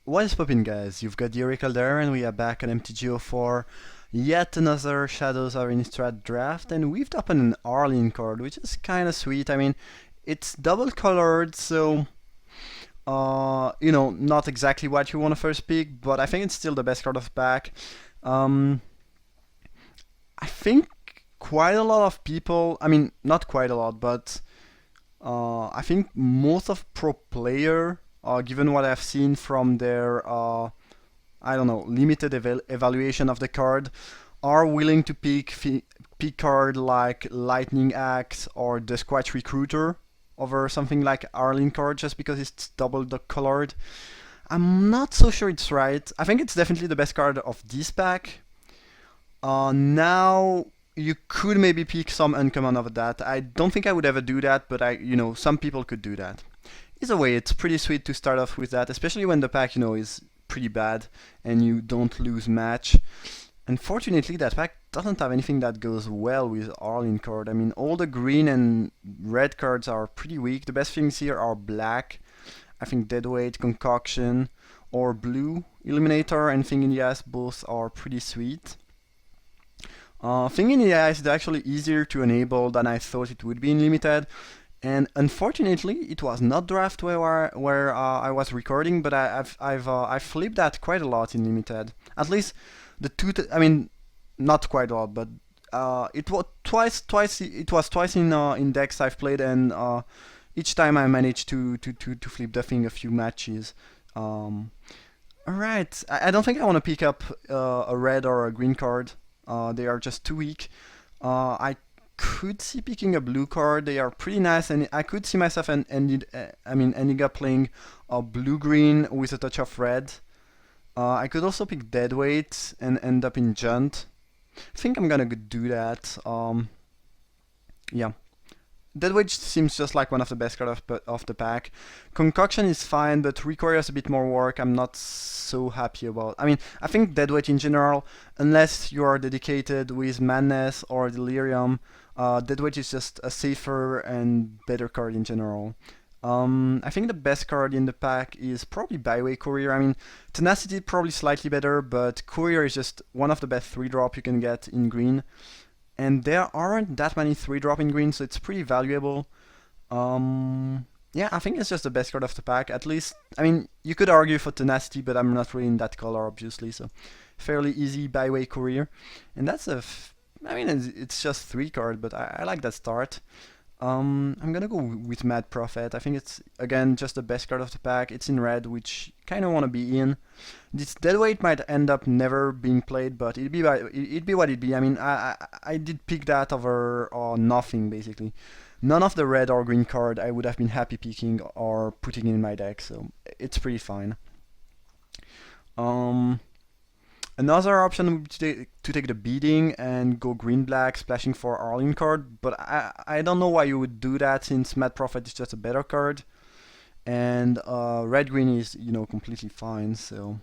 What is poppin', guys? You've got the Oracle there, and we are back on MTGO for yet another Shadows of Innistrad draft, and we've opened an Arlene card, which is kind of sweet. I mean, it's double colored, so not exactly what you want to first pick, but I think it's still the best card of the pack. Um, I think quite a lot of people, I mean, not quite a lot, but I think most of pro player, given what I've seen from their I don't know, limited evaluation of the card, are willing to pick card like Lightning Axe or the Squatch Recruiter over something like Arlene card just because it's double the colored. I'm not so sure it's right. I think it's definitely the best card of this pack. Now you could maybe pick some uncommon of that. I don't think I would ever do that, but some people could do that. Either way, it's pretty sweet to start off with that, especially when the pack, is pretty bad and you don't lose match. Unfortunately, that pack doesn't have anything that goes well with Arlene card. I mean, all the green and red cards are pretty weak. The best things here are black. I think Deadweight, Concoction, or blue. Illuminator and Thing in the Ass both are pretty sweet. Thing in the Ass is actually easier to enable than I thought it would be in Limited. And unfortunately, it was not draft where I was recording, but I've flipped that quite a lot in Limited. At least the I mean, not quite a lot, but it was twice. It was twice in decks I've played, and each time I managed to flip the thing a few matches. All right, I don't think I want to pick up a red or a green card. They are just too weak. I could see picking a blue card. They are pretty nice, and I could see myself ending up playing a blue-green with a touch of red. I could also pick Deadweight and end up in Junt. I think I'm gonna do that. Yeah. Deadweight seems just like one of the best cards of the pack. Concoction is fine, but requires a bit more work. I'm not so happy about. I mean, I think Deadweight in general, unless you are dedicated with Madness or Delirium, Deadweight is just a safer and better card in general. I think the best card in the pack is probably Byway Courier. I mean, Tenacity probably slightly better, but Courier is just one of the best 3-drop you can get in green. And there aren't that many 3-drop in green, so it's pretty valuable. Yeah, I think it's just the best card of the pack. At least, I mean, you could argue for Tenacity, but I'm not really in that color, obviously, so fairly easy Byway Courier. And that's I mean, it's just 3 card, but I like that start. I'm gonna go with Mad Prophet. I think it's, again, just the best card of the pack. It's in red, which kind of want to be in. This Deadweight might end up never being played, but it'd be what it'd be. I mean, I did pick that over nothing, basically. None of the red or green card I would have been happy picking or putting in my deck, so it's pretty fine. Another option would be to take the beating and go green-black, splashing for Arlene card, but I don't know why you would do that since Mad Prophet is just a better card, and red-green is, completely fine, so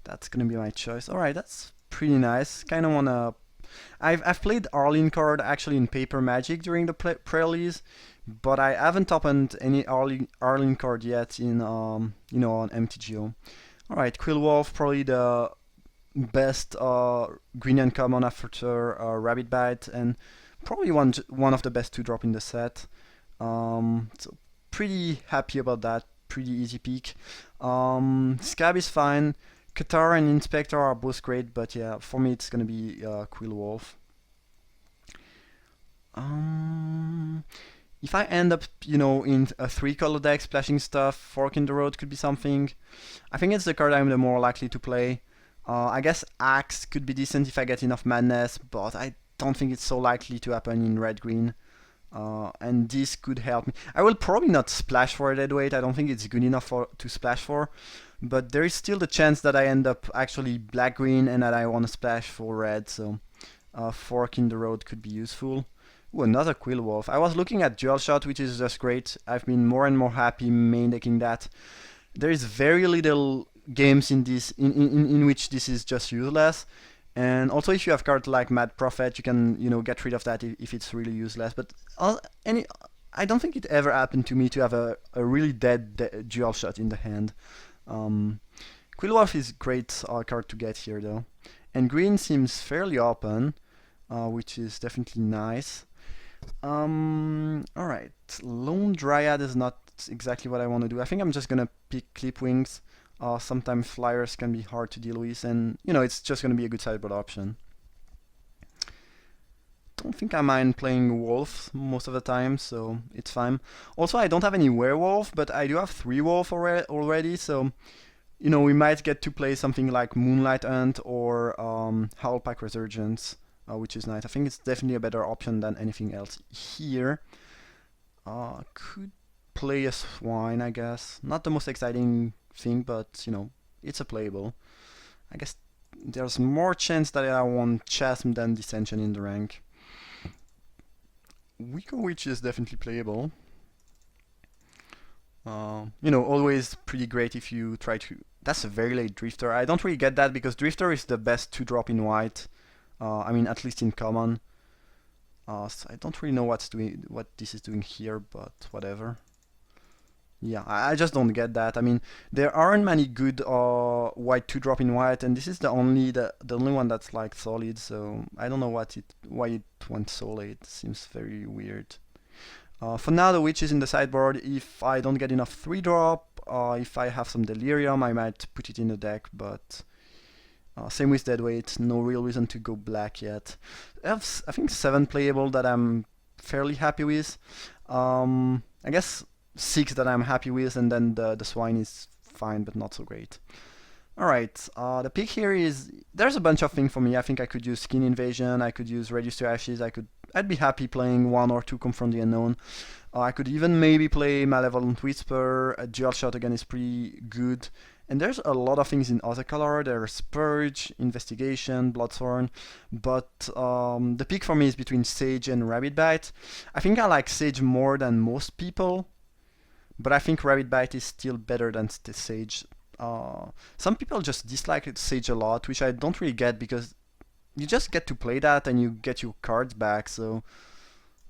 that's gonna be my choice. Alright, that's pretty nice. Kinda wanna... I've played Arlene card actually in Paper Magic during the pre-release, but I haven't opened any Arlene card yet in, on MTGO. Alright, Quillwolf, probably the best green uncommon after Rabbit Bite, and probably one of the best 2-drop in the set. So pretty happy about that, pretty easy pick. Scab is fine. Qatar and Inspector are both great, but yeah, for me it's gonna be Quillwolf. If I end up, in a 3-color deck, splashing stuff, Fork in the Road could be something. I think it's the card I'm the more likely to play. I guess Axe could be decent if I get enough Madness, but I don't think it's so likely to happen in red-green. And this could help me. I will probably not splash for a Deadweight. I don't think it's good enough to splash for. But there is still the chance that I end up actually black-green and that I want to splash for red, so Fork in the Road could be useful. Ooh, another Quillwolf. I was looking at Dual Shot, which is just great. I've been more and more happy main decking that. There is very little games in this in which this is just useless. And also, if you have cards like Mad Prophet, you can get rid of that if it's really useless. But I don't think it ever happened to me to have a really dead Dual Shot in the hand. Quillwolf is a great card to get here though. And green seems fairly open, which is definitely nice. Alright, Lone Dryad is not exactly what I want to do. I think I'm just gonna pick Clip Wings. Sometimes flyers can be hard to deal with, and you know, it's just gonna be a good sideboard option. Don't think I mind playing Wolf most of the time, so it's fine. Also, I don't have any Werewolf, but I do have 3 Wolf already, so you know, we might get to play something like Moonlight Hunt or Howlpack Resurgence, which is nice. I think it's definitely a better option than anything else here. Could play a Swine, I guess. Not the most exciting thing, but you know, it's a playable. I guess there's more chance that I want Chasm than Dissension in the rank. Weaker Witch is definitely playable. You know, always pretty great if you try to... That's a very late Drifter. I don't really get that because Drifter is the best 2-drop in white. I mean, at least in common. So I don't really know what this is doing here, but whatever. Yeah, I just don't get that. I mean, there aren't many good white 2-drop in white, and this is the only one that's like solid. So I don't know why it went so late. Seems very weird. For now, the Witch is in the sideboard. If I don't get enough 3-drop, if I have some Delirium, I might put it in the deck, but same with Deadweight, no real reason to go black yet. I think 7 playable that I'm fairly happy with. I guess 6 that I'm happy with, and then the Swine is fine, but not so great. Alright, the pick here is... There's a bunch of things for me. I think I could use Skin Invasion, I could use Reduce to Ashes, I'd be happy playing 1 or 2 Confront the Unknown. I could even maybe play Malevolent Whisper. A Dual Shot again is pretty good. And there's a lot of things in other color. There's Purge, Investigation, Bloodthorn. But the pick for me is between Sage and Rabbit Bite. I think I like Sage more than most people. But I think Rabbit Bite is still better than Sage. Some people just dislike Sage a lot, which I don't really get because you just get to play that and you get your cards back. So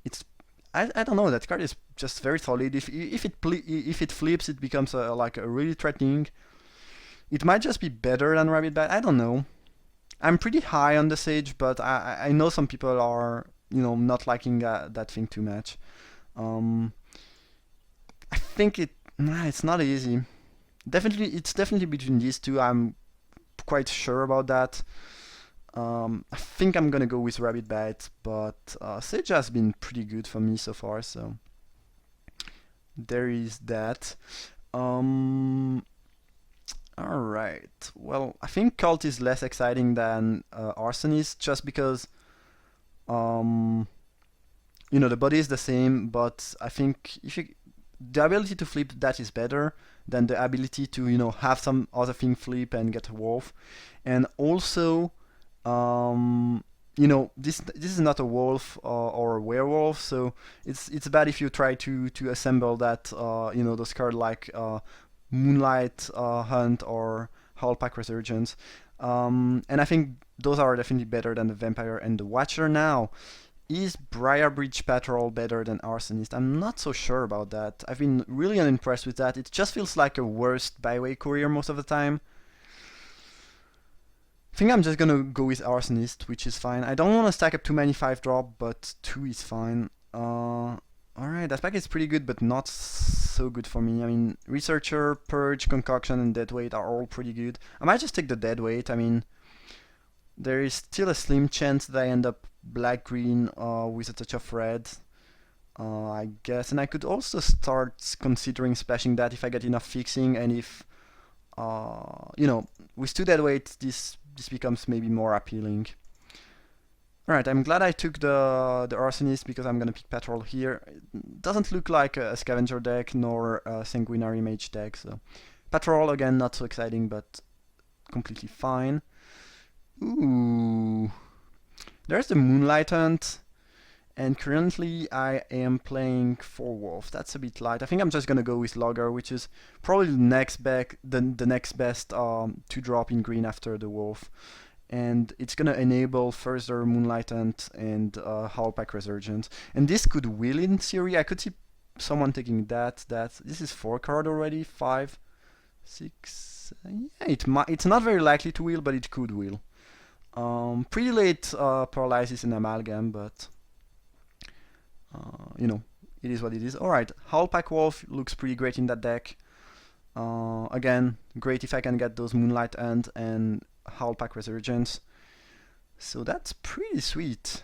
it's I don't know. That card is just very solid. If it flips, it becomes like a really threatening. It might just be better than Rabbit Bite. I don't know. I'm pretty high on the Sage, but I know some people are not liking that thing too much. I think it's not easy. It's definitely between these two. I'm quite sure about that. I think I'm gonna go with Rabbit Bite, but Sage has been pretty good for me so far, so there is that. Alright, well, I think Cult is less exciting than Arsonist, just because the body is the same, but I think the ability to flip that is better than the ability to have some other thing flip and get a wolf. And also this is not a wolf or a werewolf, so it's bad if you try to assemble that those cards like Moonlight Hunt or Howlpack Resurgence, and I think those are definitely better than the Vampire and the Watcher. Now, is Briarbridge Patrol better than Arsonist? I'm not so sure about that. I've been really unimpressed with that. It just feels like a worst byway courier most of the time. I think I'm just gonna go with Arsonist, which is fine. I don't want to stack up too many 5-drop, but 2 is fine. Alright, that pack is pretty good, but not so good for me. I mean, Researcher, Purge, Concoction, and Deadweight are all pretty good. I might just take the Deadweight. I mean, there is still a slim chance that I end up black-green with a touch of red, I guess. And I could also start considering splashing that if I get enough fixing, and if, with 2 Deadweight, this becomes maybe more appealing. Alright, I'm glad I took the Arsonist because I'm gonna pick Patrol here. It doesn't look like a Scavenger deck nor a Sanguinary Mage deck, so Patrol again, not so exciting, but completely fine. Ooh, there's the Moonlight Hunt, and currently I am playing 4 Wolf. That's a bit light. I think I'm just gonna go with Logger, which is probably the next best 2-drop in green after the Wolf. And it's gonna enable further Moonlight Hunt and Howlpack Resurgence. And this could will in theory. I could see someone taking that. This is 4 card already, 5. 6. Yeah, it's not very likely to wheel, but it could wheel. Pretty late paralysis and amalgam, but you know, it is what it is. Alright, Howlpack Wolf looks pretty great in that deck. Again, great if I can get those Moonlight End and Howlpack Resurgence. So that's pretty sweet.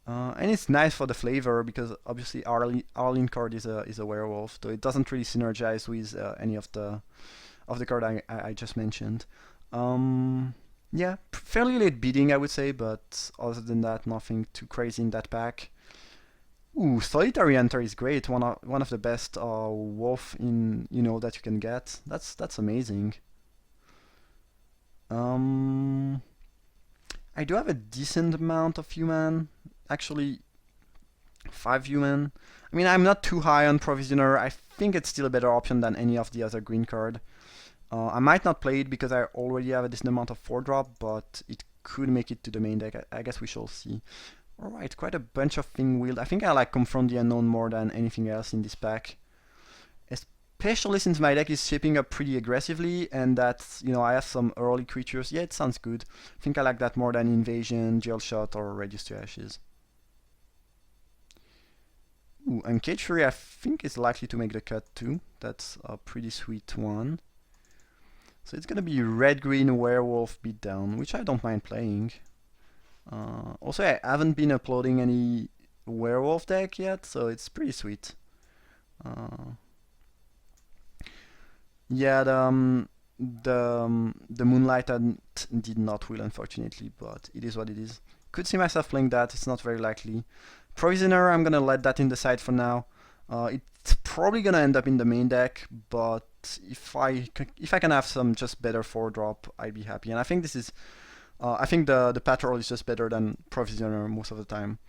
And it's nice for the flavor because obviously Arlene card is a werewolf, though it doesn't really synergize with any of the card I just mentioned. Yeah, fairly late bidding I would say, but other than that, nothing too crazy in that pack. Ooh, Solitary Enter is great. One of the best wolf in that you can get. That's amazing. I do have a decent amount of human. Actually, 5 human. I mean, I'm not too high on Provisioner. I think it's still a better option than any of the other green card. I might not play it because I already have a decent amount of 4-drop, but it could make it to the main deck. I guess we shall see. Alright, quite a bunch of thing wheeled. I think I like Confront the Unknown more than anything else in this pack. Especially since my deck is shaping up pretty aggressively and that, I have some early creatures. Yeah, it sounds good. I think I like that more than Invasion, Jail Shot, or Reduce to Ashes. Ooh, and Cage Fury I think is likely to make the cut too. That's a pretty sweet one. So it's gonna be red-green werewolf beatdown, which I don't mind playing. Also, I haven't been uploading any werewolf deck yet, so it's pretty sweet. Yeah, the Moonlight did not wheel, unfortunately, but it is what it is. Could see myself playing that, it's not very likely. Provisioner, I'm gonna let that in the side for now. It's probably gonna end up in the main deck, but if I can have some just better 4-drop, I'd be happy. And I think this is, I think the Patrol is just better than Provisioner most of the time.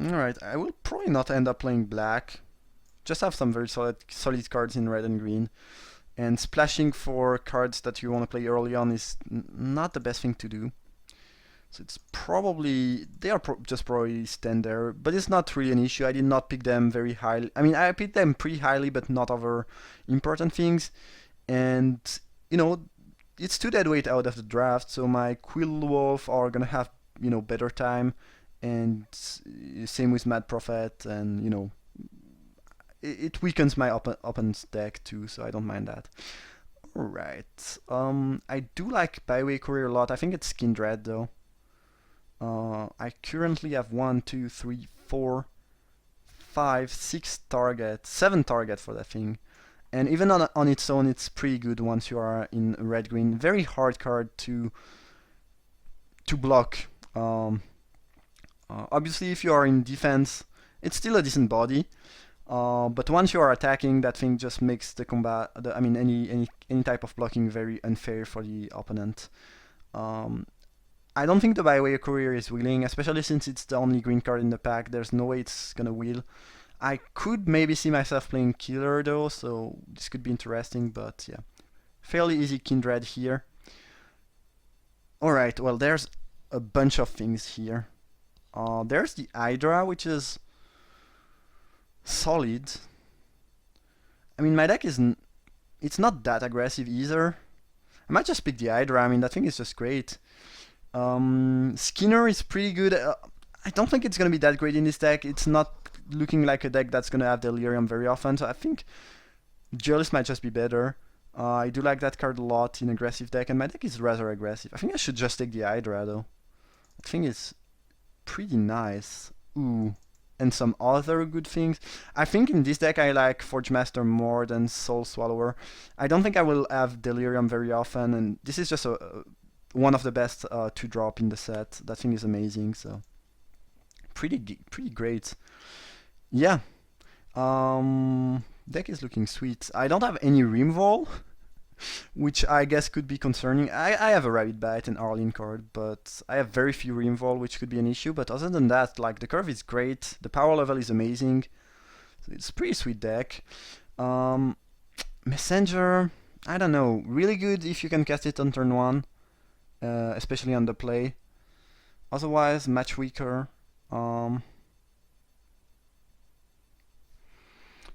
Alright, I will probably not end up playing black. Just have some very solid cards in red and green. And splashing for cards that you want to play early on is not the best thing to do. So it's probably, they are just probably stand there, but it's not really an issue. I did not pick them very highly. I mean, I picked them pretty highly, but not over important things. And, it's 2 deadweight out of the draft, so my Quill Wolf are gonna have, better time. And same with Mad Prophet, and, it weakens my opponent's deck too, so I don't mind that. Alright, I do like Byway Courier a lot. I think it's Kindred though. I currently have 1, 2, 3, 4, 5, 6 targets, 7 targets for that thing. And even on its own, it's pretty good once you are in red-green. Very hard card to block. Obviously, if you are in defense, it's still a decent body. But once you are attacking, that thing just makes the combat, any type of blocking very unfair for the opponent. I don't think the Byway Courier is wheeling, especially since it's the only green card in the pack. There's no way it's gonna wheel. I could maybe see myself playing Killer though, so this could be interesting, but yeah. Fairly easy Kindred here. Alright, well there's a bunch of things here. There's the Hydra, which is solid. I mean, my deck it's not that aggressive either. I might just pick the Hydra. I mean, that thing is just great. Skinner is pretty good. I don't think it's gonna be that great in this deck. It's not looking like a deck that's gonna have Delirium very often, so I think Jealous might just be better. I do like that card a lot in aggressive deck, and my deck is rather aggressive. I think I should just take the Hydra though. That thing is pretty nice. Ooh. And some other good things. I think in this deck I like Forge Master more than Soul Swallower. I don't think I will have Delirium very often, and this is just one of the best 2-drop in the set. That thing is amazing, so pretty great. Yeah, deck is looking sweet. I don't have any Rimwall, which I guess could be concerning. I have a Rabbit Bite and Arlene card, but I have very few Rimwall, which could be an issue. But other than that, like, the curve is great, the power level is amazing. So it's a pretty sweet deck. Messenger, I don't know, really good if you can cast it on turn 1, especially on the play. Otherwise, much weaker.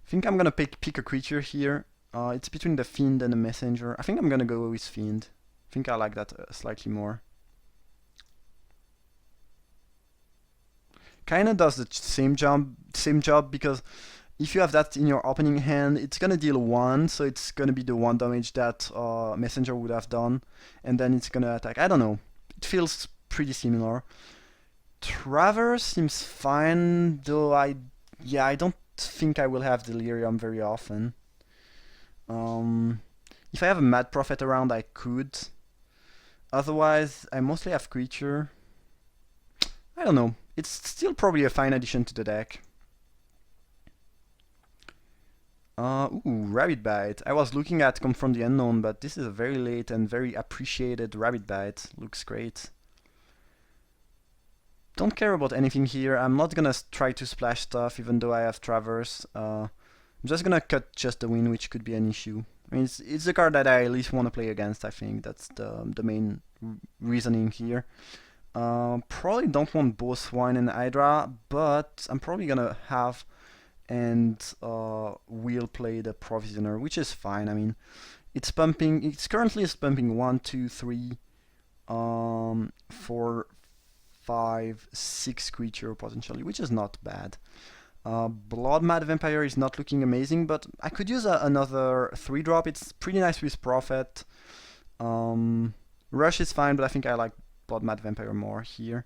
I think I'm gonna pick a creature here. It's between the Fiend and the Messenger. I think I'm gonna go with Fiend. I think I like that slightly more. Kinda does the same job because if you have that in your opening hand, it's gonna deal 1, so it's gonna be the 1 damage that Messenger would have done, and then it's gonna attack. I don't know. It feels pretty similar. Traverse seems fine, though I don't think I will have Delirium very often. If I have a Mad Prophet around, I could. Otherwise, I mostly have Creature. I don't know. It's still probably a fine addition to the deck. Ooh, Rabbit Bite. I was looking at Confront the Unknown, but this is a very late and very appreciated Rabbit Bite. Looks great. Don't care about anything here. I'm not gonna try to splash stuff, even though I have Traverse. I'm just gonna cut just the win, which could be an issue. I mean, it's the card that I at least want to play against, I think. That's the main reasoning here. Probably don't want both Swine and Hydra, but I'm probably gonna have and will play the Provisioner, which is fine. I mean, it's pumping. It's currently pumping 1, 2, 3, 4, 5, 6 creature potentially, which is not bad. Blood Mad Vampire is not looking amazing, but I could use another 3-drop. It's pretty nice with Prophet. Rush is fine, but I think I like Blood Mad Vampire more here.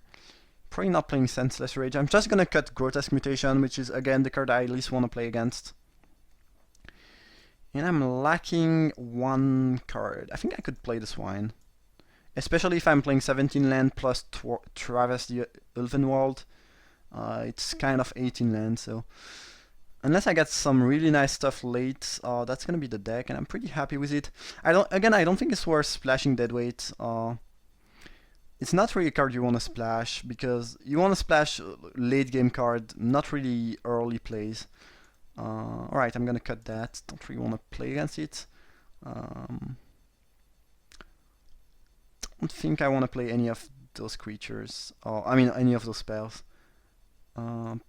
Probably not playing Senseless Rage. I'm just gonna cut Grotesque Mutation, which is again the card I at least want to play against. And I'm lacking 1 card. I think I could play the Swine. Especially if I'm playing 17 land plus Traverse the Ulvenwald. It's kind of 18 land, so unless I get some really nice stuff late, that's gonna be the deck, and I'm pretty happy with it. I don't think it's worth splashing Deadweight. It's not really a card you want to splash, because you want to splash late game card, not really early plays. Alright, I'm gonna cut that. Don't really want to play against it. Don't think I want to play any of those creatures. I mean, any of those spells. Well,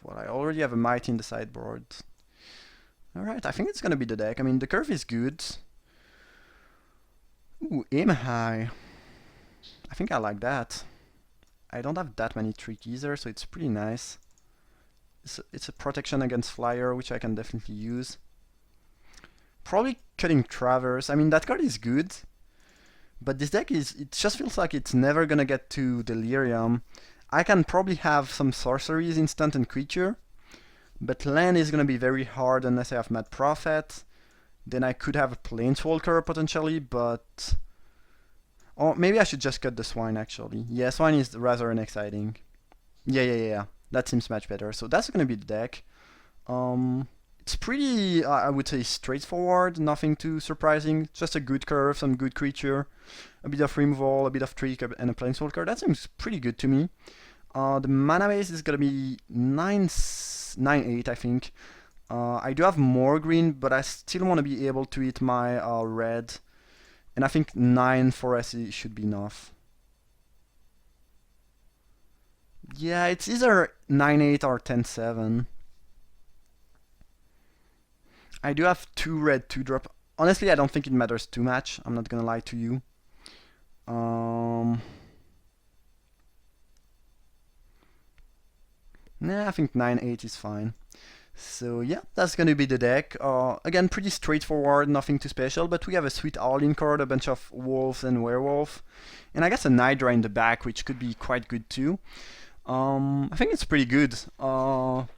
I already have a Might in the sideboard. Alright, I think it's gonna be the deck. I mean, the curve is good. Ooh, Aim High. I think I like that. I don't have that many trick either, so it's pretty nice. It's a protection against Flyer, which I can definitely use. Probably cutting Traverse. I mean, that card is good, but this deck it just feels like it's never gonna get to Delirium. I can probably have some sorceries, instant and creature, but land is gonna be very hard unless I have Mad Prophet. Then I could have a Planeswalker potentially, but... Or maybe I should just cut the Swine actually. Yeah, Swine is rather unexciting. Yeah. That seems much better. So that's gonna be the deck. It's pretty, I would say, straightforward. Nothing too surprising. Just a good curve, some good creature, a bit of removal, a bit of trick, and a Planeswalker. That seems pretty good to me. The mana base is gonna be 9/8, I think. I do have more green, but I still want to be able to hit my red. And I think 9 for us should be enough. Yeah, it's either 9/8 or 10/7. I do have 2 red 2-drop. Honestly, I don't think it matters too much. I'm not gonna lie to you. Nah, I think 9/8 is fine. So yeah, that's gonna be the deck. Again, pretty straightforward, nothing too special, but we have a sweet all-in card, a bunch of wolves and werewolf, and I guess an Hydra in the back, which could be quite good too. I think it's pretty good.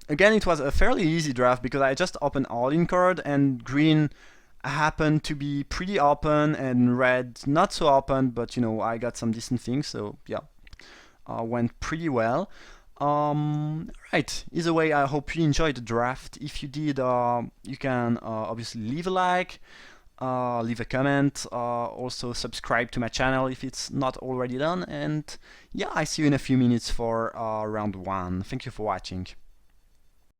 Again, it was a fairly easy draft because I just opened all-in card and green happened to be pretty open and red not so open, but you know, I got some decent things, so yeah, went pretty well. Right, either way, I hope you enjoyed the draft. If you did, you can obviously leave a like, leave a comment, also subscribe to my channel if it's not already done, and yeah, I see you in a few minutes for round 1. Thank you for watching.